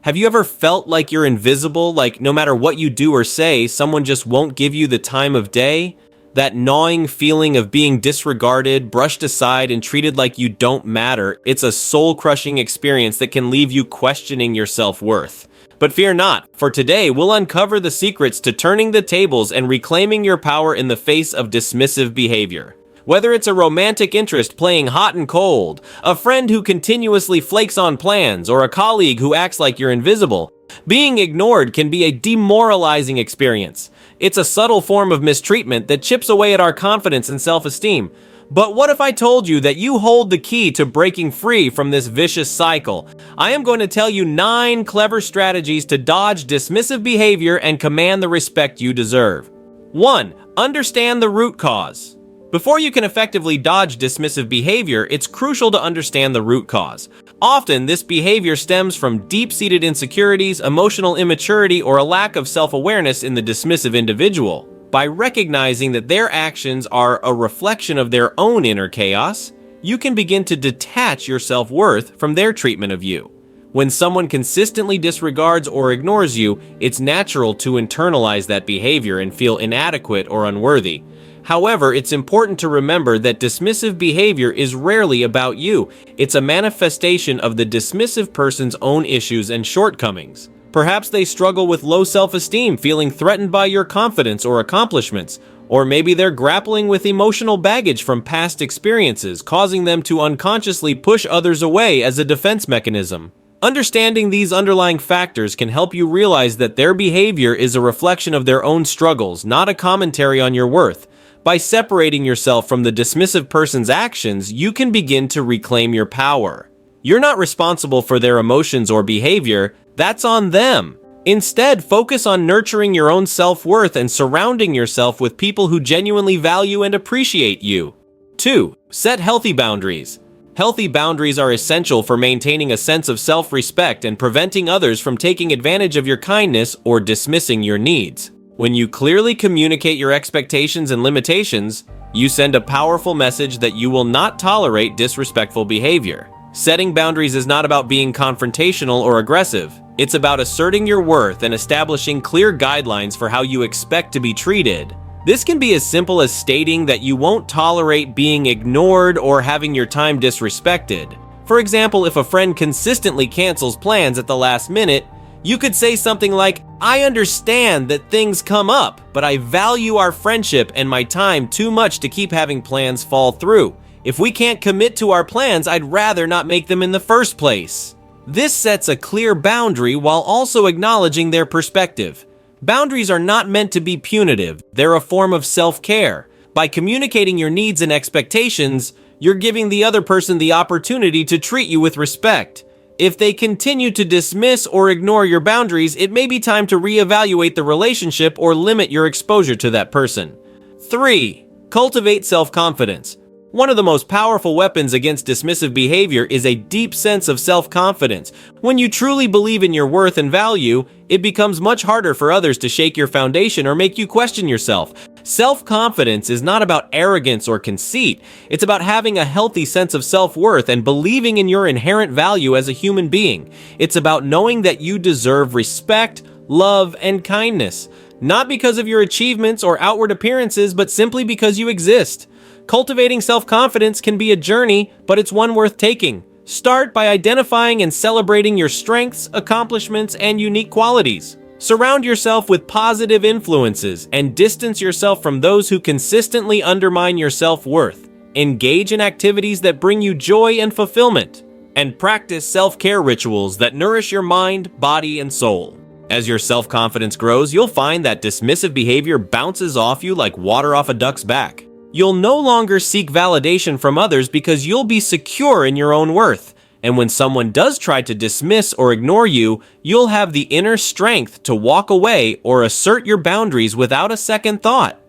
Have you ever felt like you're invisible, like no matter what you do or say, someone just won't give you the time of day? That gnawing feeling of being disregarded, brushed aside, and treated like you don't matter, it's a soul-crushing experience that can leave you questioning your self-worth. But fear not, for today we'll uncover the secrets to turning the tables and reclaiming your power in the face of dismissive behavior. Whether it's a romantic interest playing hot and cold, a friend who continuously flakes on plans, or a colleague who acts like you're invisible, being ignored can be a demoralizing experience. It's a subtle form of mistreatment that chips away at our confidence and self-esteem. But what if I told you that you hold the key to breaking free from this vicious cycle? I am going to tell you 9 clever strategies to dodge dismissive behavior and command the respect you deserve. 1. Understand the root cause. Before you can effectively dodge dismissive behavior, it's crucial to understand the root cause. Often, this behavior stems from deep-seated insecurities, emotional immaturity, or a lack of self-awareness in the dismissive individual. By recognizing that their actions are a reflection of their own inner chaos, you can begin to detach your self-worth from their treatment of you. When someone consistently disregards or ignores you, it's natural to internalize that behavior and feel inadequate or unworthy. However, it's important to remember that dismissive behavior is rarely about you. It's a manifestation of the dismissive person's own issues and shortcomings. Perhaps they struggle with low self-esteem, feeling threatened by your confidence or accomplishments. Or maybe they're grappling with emotional baggage from past experiences, causing them to unconsciously push others away as a defense mechanism. Understanding these underlying factors can help you realize that their behavior is a reflection of their own struggles, not a commentary on your worth. By separating yourself from the dismissive person's actions, you can begin to reclaim your power. You're not responsible for their emotions or behavior, that's on them. Instead, focus on nurturing your own self-worth and surrounding yourself with people who genuinely value and appreciate you. 2. Set healthy boundaries. Healthy boundaries are essential for maintaining a sense of self-respect and preventing others from taking advantage of your kindness or dismissing your needs. When you clearly communicate your expectations and limitations, you send a powerful message that you will not tolerate disrespectful behavior. Setting boundaries is not about being confrontational or aggressive. It's about asserting your worth and establishing clear guidelines for how you expect to be treated. This can be as simple as stating that you won't tolerate being ignored or having your time disrespected. For example, if a friend consistently cancels plans at the last minute, you could say something like, "I understand that things come up, but I value our friendship and my time too much to keep having plans fall through. If we can't commit to our plans, I'd rather not make them in the first place." This sets a clear boundary while also acknowledging their perspective. Boundaries are not meant to be punitive, they're a form of self-care. By communicating your needs and expectations, you're giving the other person the opportunity to treat you with respect. If they continue to dismiss or ignore your boundaries, it may be time to reevaluate the relationship or limit your exposure to that person. 3. Cultivate self-confidence. One of the most powerful weapons against dismissive behavior is a deep sense of self-confidence. When you truly believe in your worth and value, it becomes much harder for others to shake your foundation or make you question yourself. Self-confidence is not about arrogance or conceit. It's about having a healthy sense of self-worth and believing in your inherent value as a human being. It's about knowing that you deserve respect, love, and kindness. Not because of your achievements or outward appearances, but simply because you exist. Cultivating self-confidence can be a journey, but it's one worth taking. Start by identifying and celebrating your strengths, accomplishments, and unique qualities. Surround yourself with positive influences and distance yourself from those who consistently undermine your self-worth. Engage in activities that bring you joy and fulfillment, and practice self-care rituals that nourish your mind, body, and soul. As your self-confidence grows, you'll find that dismissive behavior bounces off you like water off a duck's back. You'll no longer seek validation from others because you'll be secure in your own worth. And when someone does try to dismiss or ignore you, you'll have the inner strength to walk away or assert your boundaries without a second thought.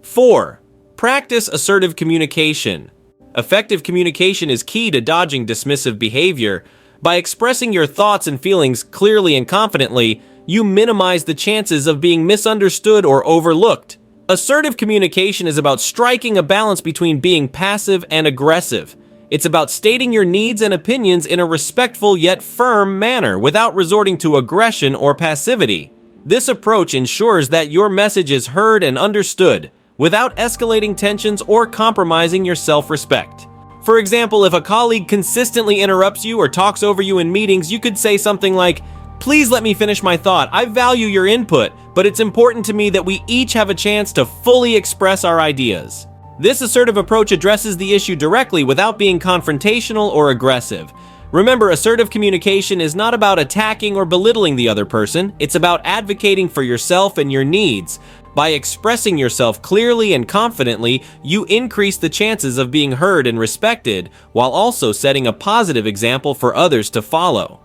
4. Practice assertive communication. Effective communication is key to dodging dismissive behavior. By expressing your thoughts and feelings clearly and confidently, you minimize the chances of being misunderstood or overlooked. Assertive communication is about striking a balance between being passive and aggressive. It's about stating your needs and opinions in a respectful yet firm manner without resorting to aggression or passivity. This approach ensures that your message is heard and understood without escalating tensions or compromising your self-respect. For example, if a colleague consistently interrupts you or talks over you in meetings, you could say something like, "Please let me finish my thought. I value your input, but it's important to me that we each have a chance to fully express our ideas." This assertive approach addresses the issue directly without being confrontational or aggressive. Remember, assertive communication is not about attacking or belittling the other person. It's about advocating for yourself and your needs. By expressing yourself clearly and confidently, you increase the chances of being heard and respected, while also setting a positive example for others to follow.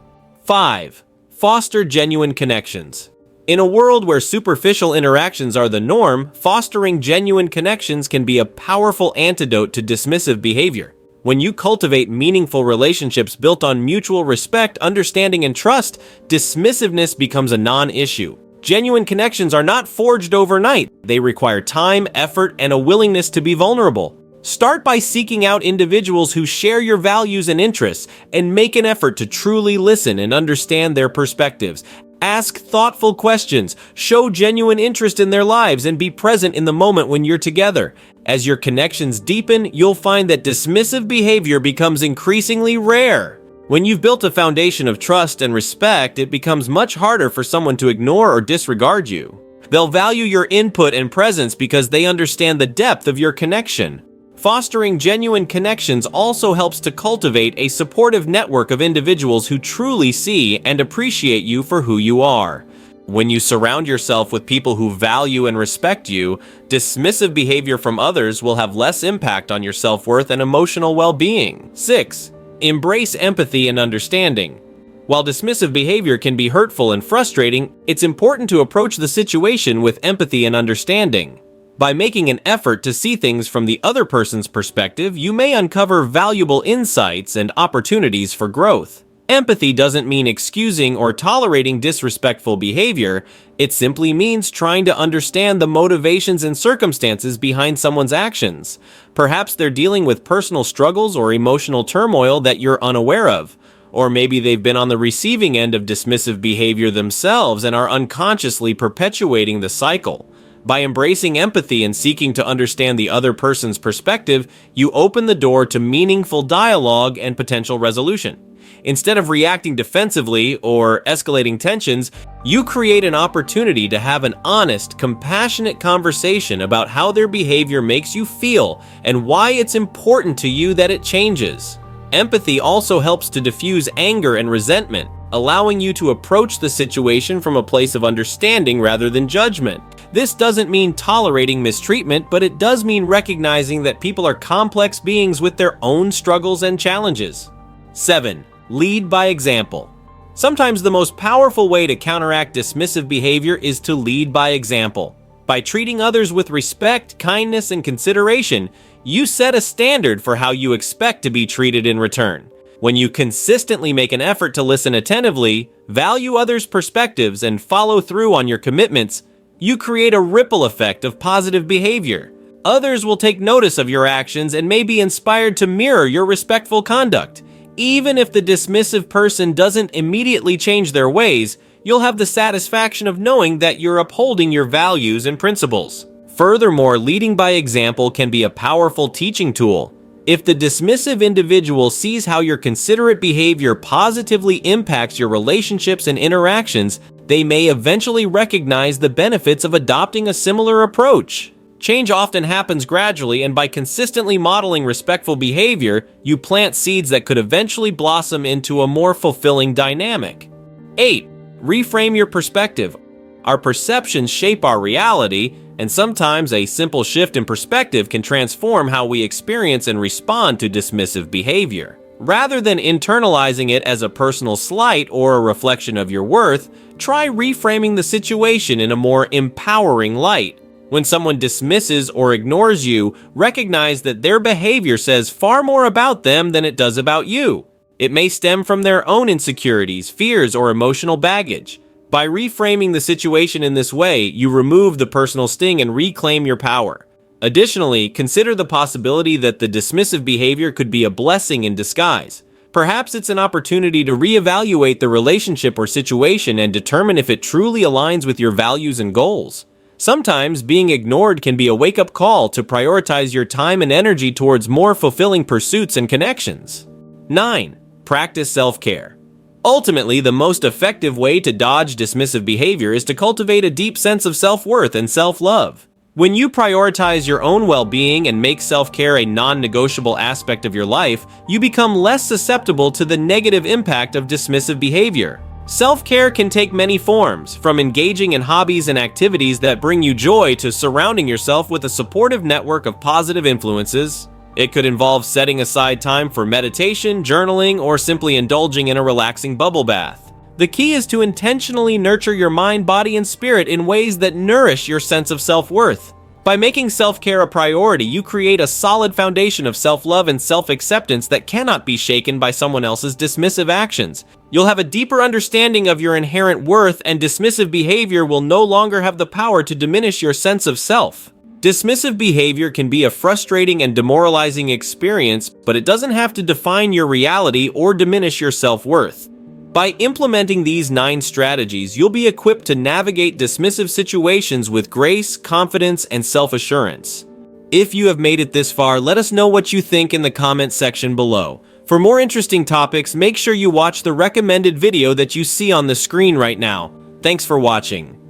5. Foster genuine connections. In a world where superficial interactions are the norm, fostering genuine connections can be a powerful antidote to dismissive behavior. When you cultivate meaningful relationships built on mutual respect, understanding, and trust, dismissiveness becomes a non-issue. Genuine connections are not forged overnight. They require time, effort, and a willingness to be vulnerable. Start by seeking out individuals who share your values and interests, and make an effort to truly listen and understand their perspectives. Ask thoughtful questions, show genuine interest in their lives, and be present in the moment when you're together. As your connections deepen, you'll find that dismissive behavior becomes increasingly rare. When you've built a foundation of trust and respect, it becomes much harder for someone to ignore or disregard you. They'll value your input and presence because they understand the depth of your connection. Fostering genuine connections also helps to cultivate a supportive network of individuals who truly see and appreciate you for who you are. When you surround yourself with people who value and respect you, dismissive behavior from others will have less impact on your self-worth and emotional well-being. 6. Embrace empathy and understanding. While dismissive behavior can be hurtful and frustrating, it's important to approach the situation with empathy and understanding. By making an effort to see things from the other person's perspective, you may uncover valuable insights and opportunities for growth. Empathy doesn't mean excusing or tolerating disrespectful behavior. It simply means trying to understand the motivations and circumstances behind someone's actions. Perhaps they're dealing with personal struggles or emotional turmoil that you're unaware of. Or maybe they've been on the receiving end of dismissive behavior themselves and are unconsciously perpetuating the cycle. By embracing empathy and seeking to understand the other person's perspective, you open the door to meaningful dialogue and potential resolution. Instead of reacting defensively or escalating tensions, you create an opportunity to have an honest, compassionate conversation about how their behavior makes you feel and why it's important to you that it changes. Empathy also helps to diffuse anger and resentment, allowing you to approach the situation from a place of understanding rather than judgment. This doesn't mean tolerating mistreatment, but it does mean recognizing that people are complex beings with their own struggles and challenges. 7. Lead by example. Sometimes the most powerful way to counteract dismissive behavior is to lead by example. By treating others with respect, kindness, and consideration, you set a standard for how you expect to be treated in return. When you consistently make an effort to listen attentively, value others' perspectives, and follow through on your commitments, you create a ripple effect of positive behavior. Others will take notice of your actions and may be inspired to mirror your respectful conduct. Even if the dismissive person doesn't immediately change their ways, you'll have the satisfaction of knowing that you're upholding your values and principles. Furthermore, leading by example can be a powerful teaching tool. If the dismissive individual sees how your considerate behavior positively impacts your relationships and interactions, they may eventually recognize the benefits of adopting a similar approach. Change often happens gradually, and by consistently modeling respectful behavior, you plant seeds that could eventually blossom into a more fulfilling dynamic. 8. Reframe your perspective. Our perceptions shape our reality, and sometimes a simple shift in perspective can transform how we experience and respond to dismissive behavior. Rather than internalizing it as a personal slight or a reflection of your worth, try reframing the situation in a more empowering light. When someone dismisses or ignores you, recognize that their behavior says far more about them than it does about you. It may stem from their own insecurities, fears, or emotional baggage. By reframing the situation in this way, you remove the personal sting and reclaim your power. Additionally, consider the possibility that the dismissive behavior could be a blessing in disguise. Perhaps it's an opportunity to reevaluate the relationship or situation and determine if it truly aligns with your values and goals. Sometimes being ignored can be a wake-up call to prioritize your time and energy towards more fulfilling pursuits and connections. 9. Practice self-care. Ultimately, the most effective way to dodge dismissive behavior is to cultivate a deep sense of self-worth and self-love. When you prioritize your own well-being and make self-care a non-negotiable aspect of your life, you become less susceptible to the negative impact of dismissive behavior. Self-care can take many forms, from engaging in hobbies and activities that bring you joy to surrounding yourself with a supportive network of positive influences. It could involve setting aside time for meditation, journaling, or simply indulging in a relaxing bubble bath. The key is to intentionally nurture your mind, body, and spirit in ways that nourish your sense of self-worth. By making self-care a priority, you create a solid foundation of self-love and self-acceptance that cannot be shaken by someone else's dismissive actions. You'll have a deeper understanding of your inherent worth, and dismissive behavior will no longer have the power to diminish your sense of self. Dismissive behavior can be a frustrating and demoralizing experience, but it doesn't have to define your reality or diminish your self-worth. By implementing these 9 strategies, you'll be equipped to navigate dismissive situations with grace, confidence, and self-assurance. If you have made it this far, let us know what you think in the comment section below. For more interesting topics, make sure you watch the recommended video that you see on the screen right now. Thanks for watching.